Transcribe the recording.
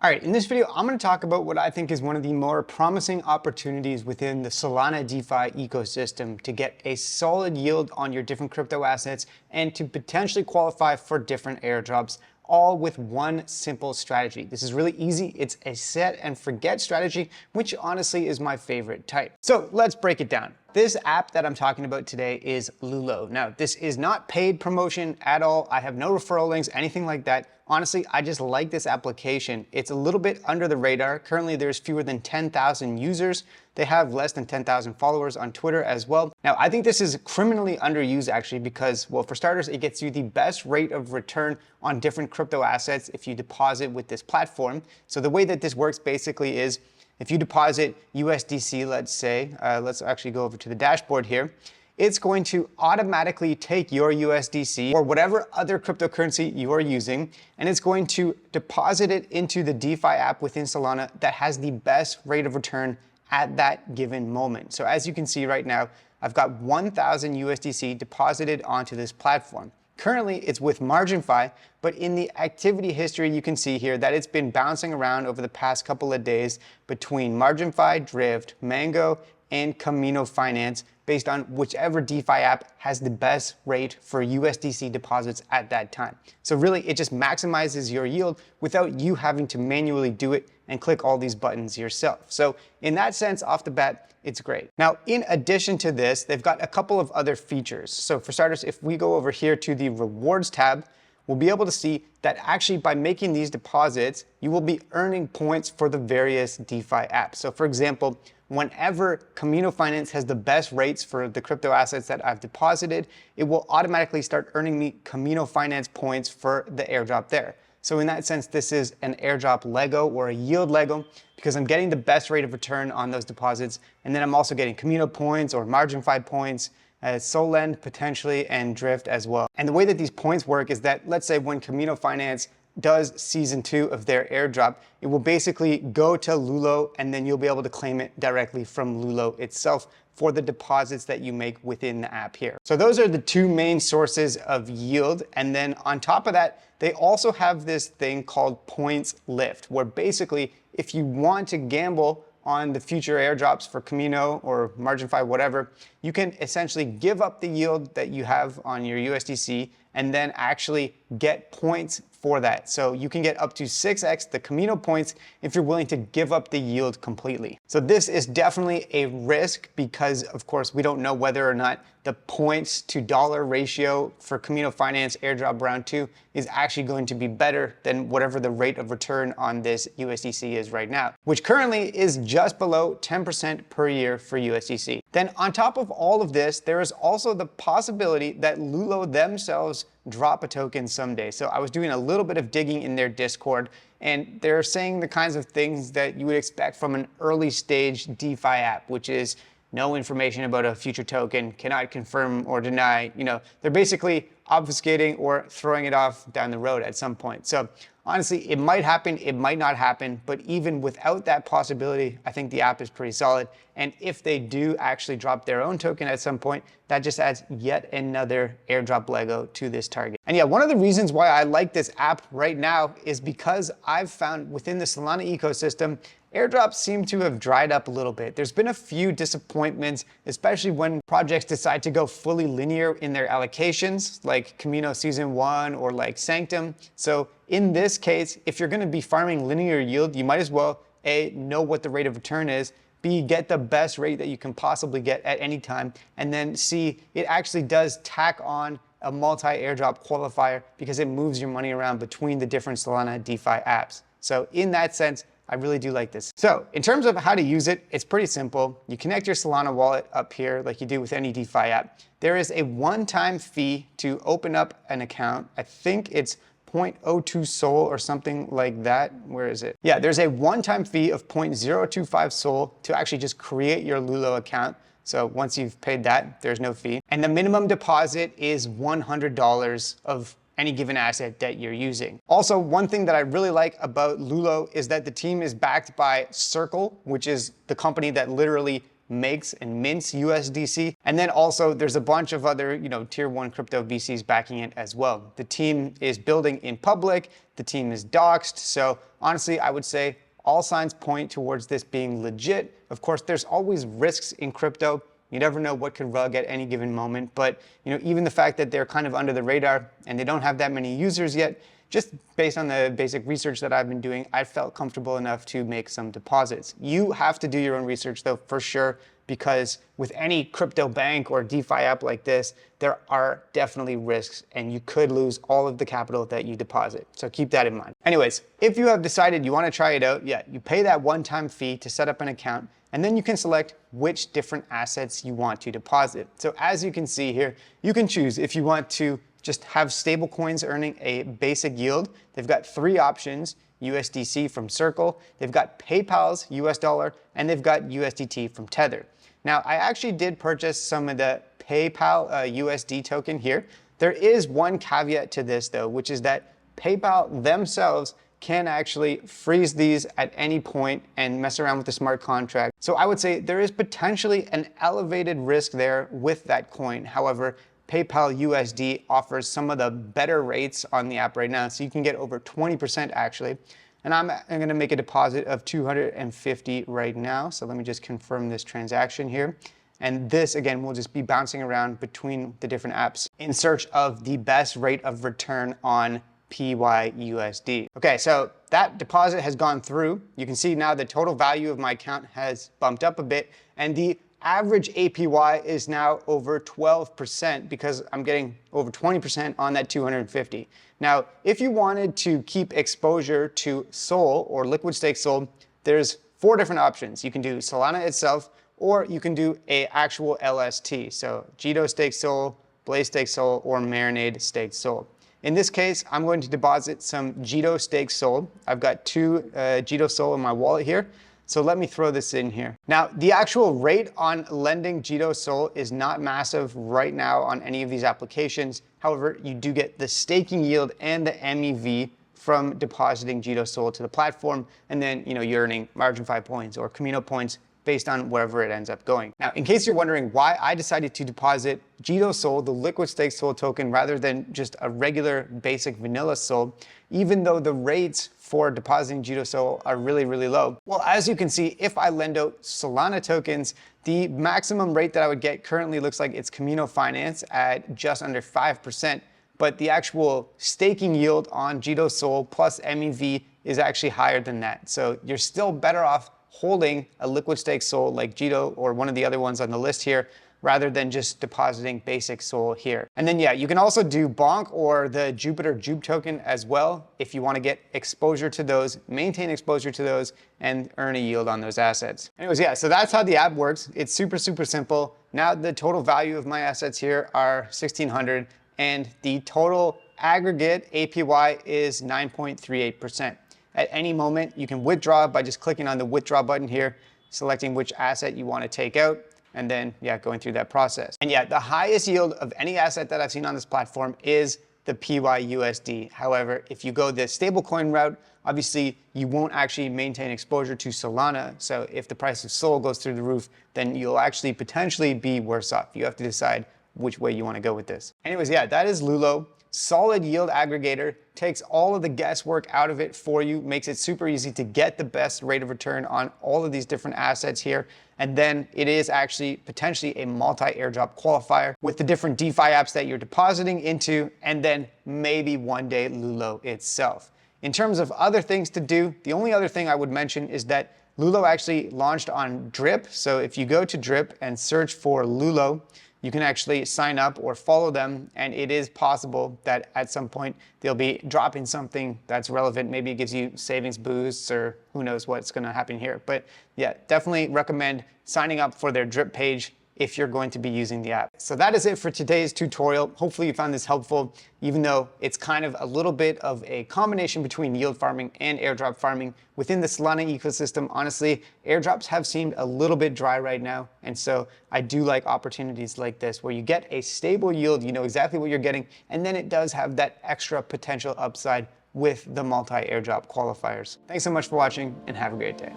All right, in this video, I'm going to talk about what I think is one of the more promising opportunities within the Solana DeFi ecosystem to get a solid yield on your different crypto assets and to potentially qualify for different airdrops, all with one simple strategy. This is really easy. It's a set and forget strategy, which honestly is my favorite type. So let's break it down. This app that I'm talking about today is Lulo. Now, this is not paid promotion at all. I have no referral links, anything like that. Honestly, I just like this application. It's a little bit under the radar. Currently, there's fewer than 10,000 users. They have less than 10,000 followers on Twitter as well. Now, I think this is criminally underused actually because, well, for starters, it gets you the best rate of return on different crypto assets if you deposit with this platform. So the way that this works basically is if you deposit USDC, let's say, let's actually go over to the dashboard here, it's going to automatically take your USDC or whatever other cryptocurrency you are using, and it's going to deposit it into the DeFi app within Solana that has the best rate of return at that given moment. So as you can see right now, I've got 1,000 USDC deposited onto this platform. Currently, it's with MarginFi, but in the activity history, you can see here that it's been bouncing around over the past couple of days between MarginFi, Drift, Mango, and Camino Finance based on whichever DeFi app has the best rate for USDC deposits at that time. So really, it just maximizes your yield without you having to manually do it and click all these buttons yourself. So in that sense, off the bat, it's great. Now, in addition to this, they've got a couple of other features. So for starters, if we go over here to the rewards tab, we'll be able to see that actually by making these deposits, you will be earning points for the various DeFi apps. So for example, whenever Camino Finance has the best rates for the crypto assets that I've deposited, it will automatically start earning me Camino Finance points for the airdrop there. So in that sense, this is an airdrop Lego or a yield Lego because I'm getting the best rate of return on those deposits. And then I'm also getting Camino points or MarginFi points, Solend potentially, and Drift as well. And the way that these points work is that, let's say when Camino Finance does season 2 of their airdrop, it will basically go to Lulo and then you'll be able to claim it directly from Lulo itself for the deposits that you make within the app here. So those are the two main sources of yield. And then on top of that, they also have this thing called points lift, where basically if you want to gamble on the future airdrops for Camino or MarginFi, whatever, you can essentially give up the yield that you have on your USDC and then actually get points for that. So you can get up to 6x the Camino points if you're willing to give up the yield completely. So this is definitely a risk because, of course, we don't know whether or not the points to dollar ratio for Camino Finance airdrop round 2 is actually going to be better than whatever the rate of return on this USDC is right now, which currently is just below 10% per year for USDC. Then on top of all of this, there is also the possibility that Lulo themselves drop a token someday. So I was doing a little bit of digging in their Discord, and they're saying the kinds of things that you would expect from an early stage DeFi app, which is no information about a future token, cannot confirm or deny. You know, they're basically obfuscating or throwing it off down the road at some point. So honestly, it might happen, it might not happen, but even without that possibility, I think the app is pretty solid. And if they do actually drop their own token at some point, that just adds yet another airdrop Lego to this target. And yeah, one of the reasons why I like this app right now is because I've found within the Solana ecosystem, airdrops seem to have dried up a little bit. There's been a few disappointments, especially when projects decide to go fully linear in their allocations, like Camino Season 1 or like Sanctum. So in this case, if you're gonna be farming linear yield, you might as well, A, know what the rate of return is, B, get the best rate that you can possibly get at any time, and then C, it actually does tack on a multi-airdrop qualifier because it moves your money around between the different Solana DeFi apps. So in that sense, I really do like this. So in terms of how to use it, it's pretty simple. You connect your Solana wallet up here like you do with any DeFi app. There is a one-time fee to open up an account. I think it's 0.02 Sol or something like that. Where is it? Yeah, there's a one-time fee of 0.025 Sol to actually just create your Lulo account. So once you've paid that, there's no fee. And the minimum deposit is $100 of any given asset that you're using. Also, one thing that I really like about Lulo is that the team is backed by Circle, which is the company that literally makes and mints USDC. And then also there's a bunch of other, tier 1 crypto VCs backing it as well. The team is building in public, the team is doxed. So honestly, I would say all signs point towards this being legit. Of course, there's always risks in crypto. You never know what could rug at any given moment. But even the fact that they're kind of under the radar and they don't have that many users yet, just based on the basic research that I've been doing, I felt comfortable enough to make some deposits. You have to do your own research though, for sure, because with any crypto bank or DeFi app like this, there are definitely risks and you could lose all of the capital that you deposit. So keep that in mind. Anyways, if you have decided you want to try it out, you pay that one-time fee to set up an account, and then you can select which different assets you want to deposit. So as you can see here, you can choose if you want to just have stable coins earning a basic yield. They've got 3 options: USDC from Circle, they've got PayPal's US dollar, and they've got USDT from Tether. Now, I actually did purchase some of the PayPal USD token here. There is one caveat to this though, which is that PayPal themselves can actually freeze these at any point and mess around with the smart contract. So I would say there is potentially an elevated risk there with that coin. However, PayPal USD offers some of the better rates on the app right now. So you can get over 20% actually. And I'm gonna make a deposit of 250 right now. So let me just confirm this transaction here. And this, again, will just be bouncing around between the different apps in search of the best rate of return on PYUSD. Okay, so that deposit has gone through. You can see now the total value of my account has bumped up a bit, and the average APY is now over 12% because I'm getting over 20% on that 250. Now, if you wanted to keep exposure to SOL or liquid stake SOL, there's 4 different options. You can do Solana itself, or you can do a actual LST. So Jito stake SOL, Blaze stake SOL, or Marinade stake SOL. In this case, I'm going to deposit some Jito stake SOL. I've got 2 Jito SOL in my wallet here. So let me throw this in here. Now, the actual rate on lending Jito SOL is not massive right now on any of these applications. However, you do get the staking yield and the MEV from depositing Jito SOL to the platform. And then, you're earning margin 5 points or Camino points based on wherever it ends up going. Now, in case you're wondering why I decided to deposit Jito SOL, the liquid stake SOL token, rather than just a regular basic vanilla SOL, even though the rates for depositing Jito SOL are really, really low. Well, as you can see, if I lend out Solana tokens, the maximum rate that I would get currently looks like it's Camino Finance at just under 5%, but the actual staking yield on Jito SOL plus MEV is actually higher than that. So you're still better off holding a liquid stake SOL like Jito or one of the other ones on the list here, rather than just depositing basic SOL here. And then you can also do Bonk or the Jupiter Jupe token as well if you want to get exposure to those, maintain exposure to those, and earn a yield on those assets. Anyways, so that's how the app works. It's super, super simple. Now the total value of my assets here are 1,600, and the total aggregate APY is 9.38%. At any moment, you can withdraw by just clicking on the withdraw button here, selecting which asset you want to take out, and then going through that process. And the highest yield of any asset that I've seen on this platform is the PYUSD. However, if you go the stablecoin route, obviously you won't actually maintain exposure to Solana. So if the price of SOL goes through the roof, then you'll actually potentially be worse off. You have to decide which way you want to go with this. Anyways, that is Lulo. Solid yield aggregator, takes all of the guesswork out of it for you, makes it super easy to get the best rate of return on all of these different assets here. And then it is actually potentially a multi-airdrop qualifier with the different DeFi apps that you're depositing into, and then maybe one day Lulo itself. In terms of other things to do, the only other thing I would mention is that Lulo actually launched on Drip. So if you go to Drip and search for Lulo, you can actually sign up or follow them, and it is possible that at some point they'll be dropping something that's relevant. Maybe it gives you savings boosts, or who knows what's going to happen here. But definitely recommend signing up for their Drip page if you're going to be using the app. So that is it for today's tutorial. Hopefully you found this helpful, even though it's kind of a little bit of a combination between yield farming and airdrop farming within the Solana ecosystem. Honestly, airdrops have seemed a little bit dry right now. And so I do like opportunities like this where you get a stable yield, you know exactly what you're getting, and then it does have that extra potential upside with the multi-airdrop qualifiers. Thanks so much for watching, and have a great day.